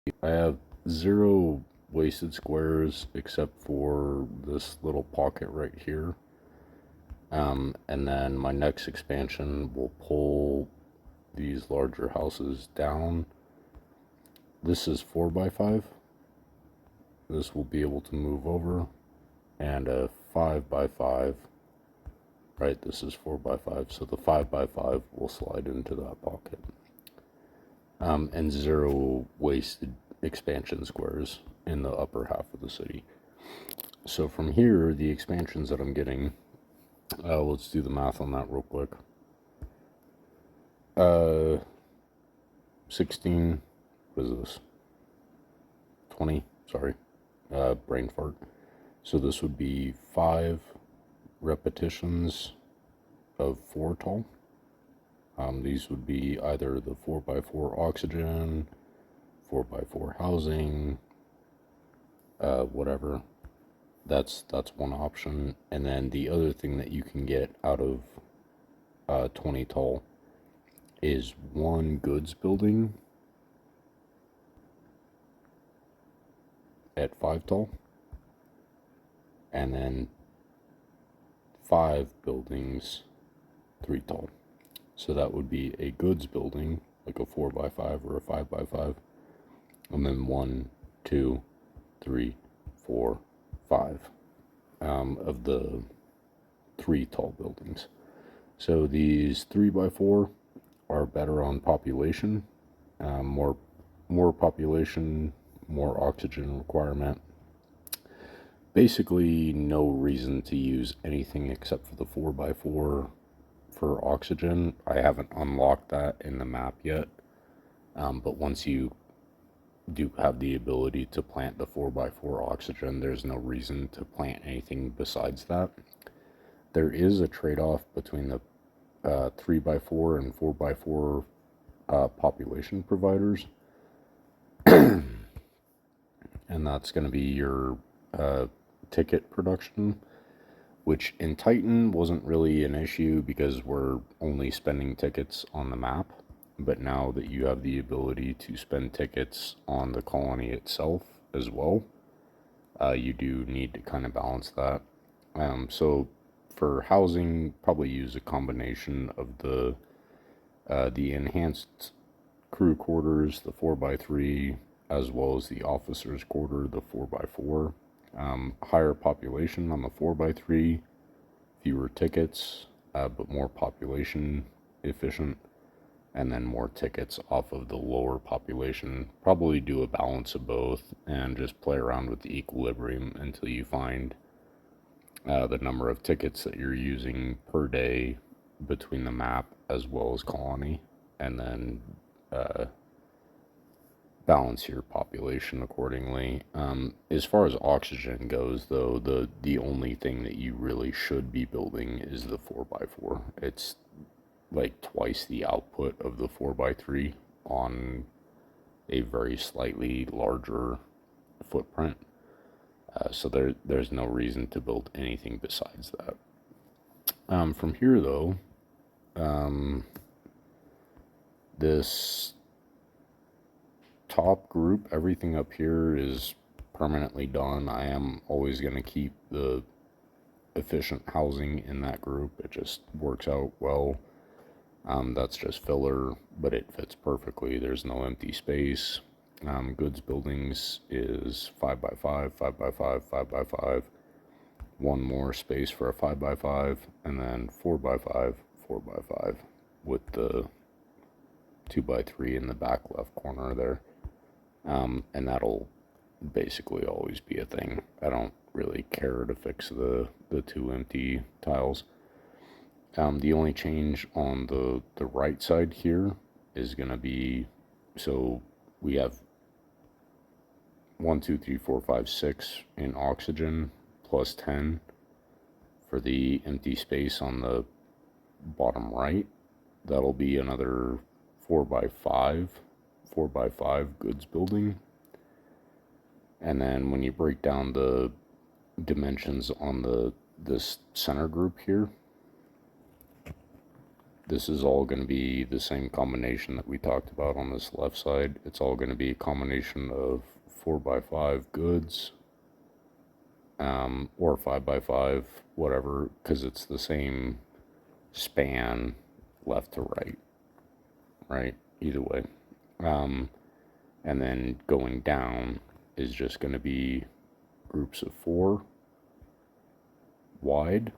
I have 0 wasted squares except for this little pocket right here. And then my next expansion will pull these larger houses down. This is 4x5. This will be able to move over, and a 5x5. Right, this is 4x5, so the 5x5 will slide into that pocket. And 0 wasted expansion squares in the upper half of the city. So from here, the expansions that I'm getting, let's do the math on that real quick. 16, what is this? 20, sorry, brain fart. So this would be 5 repetitions of 4 tall. These would be either the 4x4 oxygen, 4x4 housing, whatever. That's one option. And then the other thing that you can get out of 20 tall is 1 goods building at 5 tall, and then 5 buildings 3 tall. So that would be a goods building, like a 4x5 or a 5x5, and then 1, 2, 3, 4, 5 of the 3 tall buildings. So these 3x4 are better on population, more population, more oxygen requirement. Basically, no reason to use anything except for the 4x4 for oxygen. I haven't unlocked that in the map yet, but once you do have the ability to plant the 4x4 oxygen, there's no reason to plant anything besides that. There is a trade-off between the 3x4 and 4x4 population providers, and that's going to be your ticket production, which in Titan wasn't really an issue because we're only spending tickets on the map. But now that you have the ability to spend tickets on the colony itself as well, you do need to kind of balance that. So for housing, probably use a combination of the enhanced crew quarters, the 4x3, as well as the officers' quarter, the 4x4. Higher population on the 4x3, fewer tickets, but more population efficient, and then more tickets off of the lower population. Probably do a balance of both and just play around with the equilibrium until you find the number of tickets that you're using per day between the map as well as colony, and then balance your population accordingly. As far as oxygen goes, though, the only thing that you really should be building is the 4x4. It's like twice the output of the 4x3 on a very slightly larger footprint. So there's no reason to build anything besides that. From here, though, this top group, everything up here is permanently done. I am always going to keep the efficient housing in that group. It just works out well. That's just filler, but it fits perfectly. There's no empty space. Goods buildings is 5x5, 5x5, 5x5. One more space for a 5x5, and then 4x5, 4x5 with the 2x3 in the back left corner there. And that'll basically always be a thing. I don't really care to fix the 2 empty tiles. The only change on the right side here is going to be, so we have 1, 2, 3, 4, 5, 6 in oxygen, plus 10 for the empty space on the bottom right. That'll be another 4x5 goods building. And then when you break down the dimensions on this center group here, this is all going to be the same combination that we talked about on this left side. It's all going to be a combination of 4x5 goods, or 5x5, whatever, because it's the same span left to right, right? Either way. And then going down is just going to be groups of 4 wide,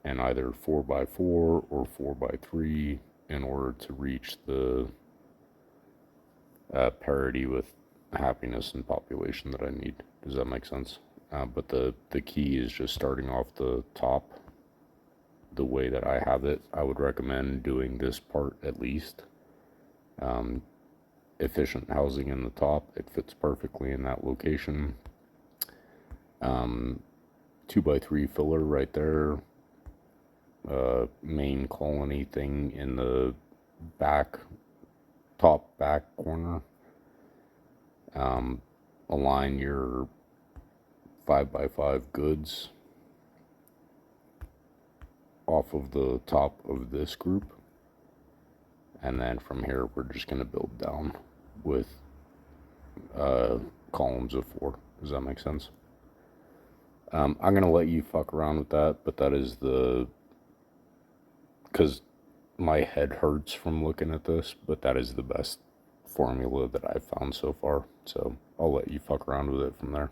and either 4x4 or 4x3 in order to reach the parity with happiness and population that I need. Does that make sense? But the key is just starting off the top the way that I have it. I would recommend doing this part at least. Efficient housing in the top, it fits perfectly in that location. 2x3 filler right there. Main colony thing in the top back corner. Align your 5x5 goods off of the top of this group, and then from here we're just going to build down with columns of 4. Does that make sense? I'm going to let you fuck around with that, but that is because my head hurts from looking at this, but that is the best formula that I've found so far. So I'll let you fuck around with it from there.